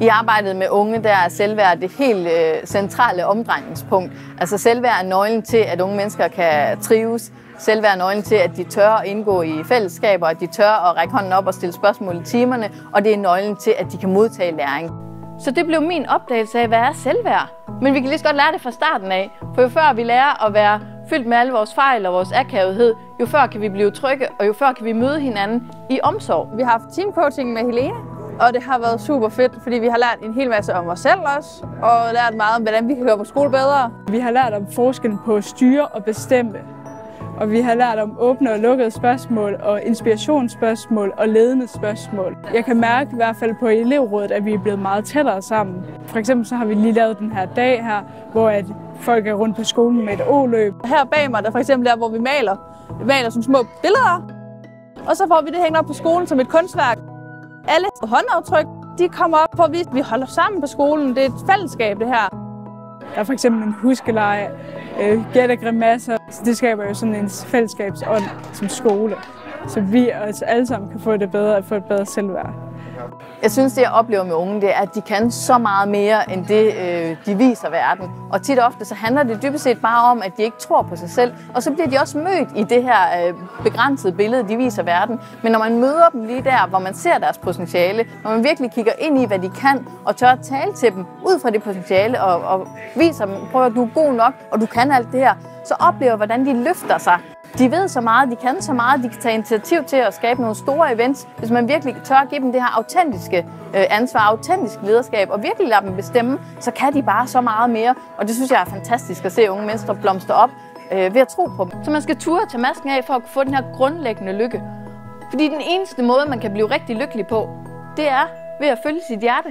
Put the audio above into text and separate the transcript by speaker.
Speaker 1: I arbejdet med unge, der er selvværd det helt centrale omdrejningspunkt. Altså selvværd er nøglen til, at unge mennesker kan trives. Selvværd er nøglen til, at de tør at indgå i fællesskaber, at de tør at række hånden op og stille spørgsmål i timerne, og det er nøglen til, at de kan modtage læring. Så det blev min opdagelse af, hvad er selvværd. Men vi kan lige så godt lære det fra starten af, for jo før vi lærer at være fyldt med alle vores fejl og vores akavethed, jo før kan vi blive trygge, og jo før kan vi møde hinanden i omsorg.
Speaker 2: Vi har haft teamcoaching med Helene, og det har været super fedt, fordi vi har lært en hel masse om os selv også, og lært meget om, hvordan vi kan gøre vores skole bedre.
Speaker 3: Vi har lært om forskellen på at styre og bestemme, og vi har lært om åbne og lukkede spørgsmål, og inspirationsspørgsmål og ledende spørgsmål. Jeg kan mærke i hvert fald på elevrådet, at vi er blevet meget tættere sammen. For eksempel så har vi lige lavet den her dag her, hvor at folk er rundt på skolen med et O-løb.
Speaker 2: Her bag mig, der for eksempel der, hvor vi maler som små billeder, og så får vi det hængt op på skolen som et kunstværk. Alle håndaftryk, de kommer op for at vise, at vi holder sammen på skolen. Det er et fællesskab, det her.
Speaker 3: Der er for eksempel en huskeleje, gæt og grimasser. Det skaber jo sådan en fællesskabsånd som skole, så vi alle sammen kan få det bedre og få et bedre selvværd.
Speaker 1: Jeg synes, det jeg oplever med unge, det er, at de kan så meget mere, end det de viser verden. Og tit og ofte så handler det dybest set bare om, at de ikke tror på sig selv. Og så bliver de også mødt i det her begrænsede billede, de viser verden. Men når man møder dem lige der, hvor man ser deres potentiale, når man virkelig kigger ind i, hvad de kan, og tør at tale til dem ud fra det potentiale, og viser dem, prøv at du er god nok, og du kan alt det her, så oplever, hvordan de løfter sig. De ved så meget, de kan så meget, de kan tage initiativ til at skabe nogle store events, hvis man virkelig tør at give dem det her autentiske ansvar, autentisk lederskab, og virkelig lade dem bestemme, så kan de bare så meget mere. Og det synes jeg er fantastisk at se unge mennesker blomstre op ved at tro på dem. Så man skal turde tage masken af for at få den her grundlæggende lykke. Fordi den eneste måde, man kan blive rigtig lykkelig på, det er ved at følge sit hjerte.